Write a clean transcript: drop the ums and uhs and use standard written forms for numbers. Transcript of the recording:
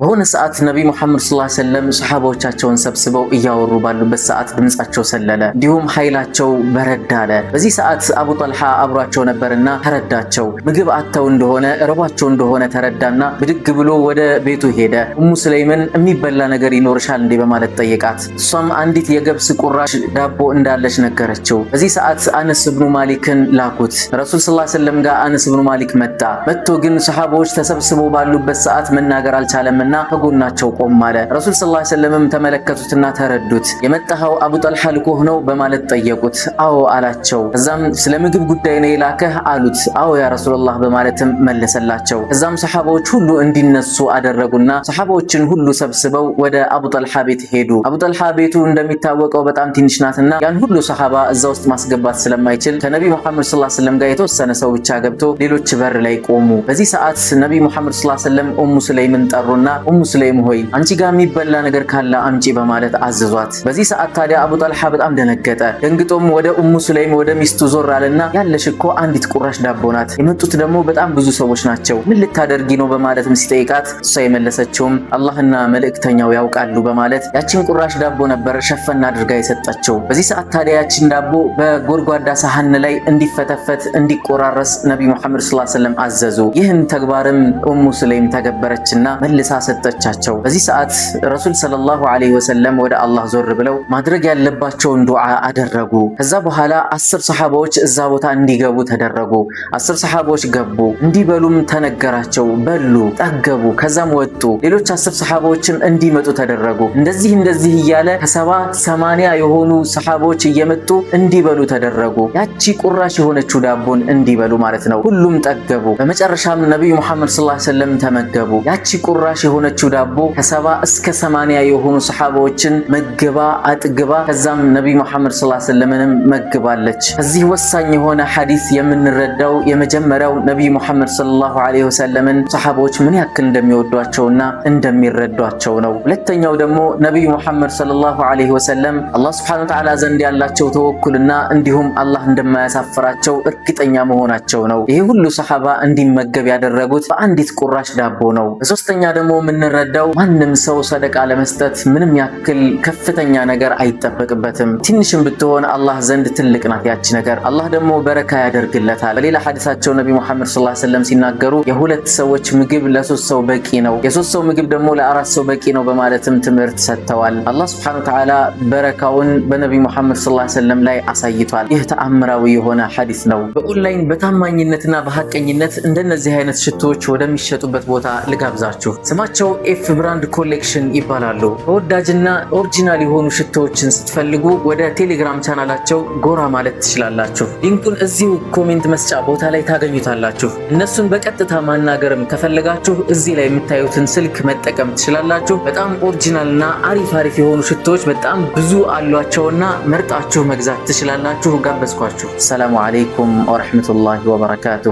በሆነ ሰዓት ነብይ መሐመድ ሰለላሁ ዐለይሂ ወሰለም ሰሃባዎቻቸውን ሰብስበው እያወሩ ባሉበት ሰዓት ድምጻቸው ሰለለ፣ እንዲሁም ኃይላቸው በረድ አለ። በዚህ ሰዓት አቡ ጠልሃ አብሯቸው ነበርና ተረዳቸው። ምግብ አጥተው እንደሆነ ረባቸው እንደሆነ ተረዳና ብድግ ብሎ ወደ ቤቱ ሄደ። ኡሙ ሱለይምን የሚበላ ነገር ይኖርሻል እንዴ በማለት ጠየቃት። እሷም አንዲት የገብስ ቁራሽ ዳቦ እንዳለች ነገረችው። በዚህ ሰዓት አነስ ብኑ ማሊክን ላኩት። ረሱል ሰለላሁ ዐለይሂ ወሰለም ጋር አነስ ብኑ ማሊክ መጣ። መጥቶ ግን ሰሃባዎች ተሰብስበው ባሉበት ሰዓት መናገር አልቻለምና ከጎናቸው ቆም አለ። ረሱል ሰለላሁ ዐለይሂ ወሰለም ተመለከቱትና ተረዱት። የመጣኸው አቡ ጠልሃ ልኮህ ነው በማለት ጠየቁት። አዎ አላቸው። እዛም ስለ ምግብ ጉዳይ ነው የላከህ አሉት። አዎ ያ ረሱላህ በማለትም መለሰላቸው። እዛም ሰሃባዎች ሁሉ እንዲነሱ አደረጉና ሰሃባዎችን ሁሉ ሰብስበው ወደ አቡ ጠልሃ ቤት ሄዱ። አቡ ጠልሃ ቤቱ እንደሚታወቀው በጣም ትንሽ ናትና ያን ሁሉ ሰሃባ እዛ ውስጥ ማስገባት ስለማይችል ከነብይ መሐመድ ሰለላሁ ዐለይሂ ወሰለም ጋር የተወሰነ ሰው ብቻ ገብቶ ሌሎች በር ላይ ቆሙ። በዚህ ሰዓት ነብይ መሐመድ ሰለላሁ ዐለይሂ ወሰለም ኡሙ ሱለይምን ጠሩና ኡሙ ሱለይም ሆይ አንቺ ጋር የሚበላ ነገር ካለ አምጪ በማለት አዘዟት። በዚህ ሰዓት ታዲያ አቡ ጠልሃ በጣም ደነገጠ። ደንግጦም ወደ ኡሙ ሱለይም ወደ ሚስቱ ዞር አለና ያለሽ እኮ አንዲት ቁራሽ ዳቦ ናት፣ የመጡት ደግሞ በጣም ብዙ ሰዎች ናቸው፣ ምን ልታደርጊ ነው በማለትም ሲጠይቃት እሷ የመለሰችውም አላህና መልእክተኛው ያውቃሉ በማለት ያችን ቁራሽ ዳቦ ነበር ሸፈና አድርጋ የሰጠችው። በዚህ ሰዓት ታዲያ ያችን ዳቦ በጎድጓዳ ሳህን ላይ እንዲፈተፈት እንዲቆራረስ ነብይ መሐመድ ሰለላሁ ዐለይሂ ወሰለም አዘዙ። ይህን ተግባርም ኡሙ ሱለይም ተገበረችና መልሳ ሰጠቻቸው። በዚህ ሰዓት ረሱል ሰለላሁ ዐለይሂ ወሰለም ወደ አላህ ዞር ብለው ማድረግ ያለባቸውን ዱዓ አደረጉ። ከዛ በኋላ 10 ሰሃባዎች እዛ ቦታ እንዲገቡ ተደረጉ። 10 ሰሃባዎች ገቡ። እንዲበሉም ተነገራቸው። በሉ፣ ጠገቡ። ከዛም ወጡ። ሌሎች 10 ሰሃባዎችም እንዲመጡ ተደረጉ። እንደዚህ እያለ ከ70-80 የሆኑ ሰሃባዎች እየመጡ እንዲበሉ ተደረጉ። ያቺ ቁራሽ የሆነችው ዳቦን እንዲበሉ ማለት ነው። ሁሉም ጠገቡ። በመጨረሻም ነብዩ መሐመድ ሰለላሁ ዐለይሂ ወሰለም ተመገቡ። ያቺ ቁራሽ የሆነችው ዳቦ ከ70-80 የሆኑ ሰሃባዎችን መግባ አጥግባ ከዛም ነብዩ መሐመድ ሰለላሁ ዐለይሂ ወሰለምንም መግባለች። እዚህ ወሳኝ የሆነ ሐዲስ የምንረዳው የመጀመሪያው ነብዩ መሐመድ ሰለላሁ ዐለይሂ ወሰለምን ሰሃባዎች ምን ያክል እንደሚወዷቸውና እንደሚረዷቸው ነው። ሁለተኛው ደግሞ ነብዩ መሐመድ ሰለላሁ ዐለይሂ ወሰለም አላህ ሱብሓነሁ ወተዓላ ዘንድ ያላቸው ተወኩልና እንዲሁም አላህ እንደማያሳፍራቸው እርግጠኛ መሆናቸው ነው። ይሄ ሁሉ ሰሃባ እንዲመገብ ያደረጉት በአንዲት ቁራሽ ዳቦ ነው። ሶስተኛ ደግሞ የምንረዳው ማንም ሰው ሰደቃ ለመስጠት ምንም ያክል ከፍተኛ ነገር አይጠበቅበትም። ትንሽም ብትሆን አላህ ዘንድ ትልቅ ናት ያቺ ነገር። አላህ ደግሞ በረካ ያደርግለታል። በሌላ ሐዲሳቸው ነብዩ መሐመድ ሰለላሁ ዐለይሂ ወሰለም ሲናገሩ የሁለት ሰዎች ምግብ ለ3 ሰው በቂ ነው፣ የ3 ሰው ምግብ ደግሞ ለ4 ሰው በቂ ነው በማለትም ትምህርት ሰጥተዋል። አላህ ሱብሓነሁ ወተዓላ በረካውን በነብዩ መሐመድ ሰለላሁ ዐለይሂ ወሰለም ላይ አሳይቷል። ይህ ተአምራዊ የሆነ ሐዲስ ነው። በኦንላይን በታማኝነትና በሐቀኝነት እንደነዚህ አይነት ሽቶዎች ወደሚሸጡበት ቦታ ልጋብዛችሁ። ስማቸው ኤፍ ብራንድ ኮሌክሽን ይባላሉ። ተወዳጅና ኦሪጂናል የሆኑ ሽቶዎችን ስትፈልጉ ወደ ቴሌግራም ቻናላቸው ጎራ ማለት ትችላላችሁ። ሊንኩን እዚሁ ኮሜንት መስጫ ቦታ ላይ ታገኙታላችሁ። እነሱን በቀጥታ ማናገርም ከፈለጋችሁ እዚህ ላይ የምታዩትን ስልክ መጠቀም ትችላላችሁ። በጣም ኦሪጂናልና አሪፍ የሆኑ ሽቶዎች በጣም ብዙ አሏቸውና መርጣችሁ መግዛት ትችላላችሁ። ጋበዝኳችሁ። ሰላሙ አለይኩም ወራህመቱላሂ ወበረካቱሁ።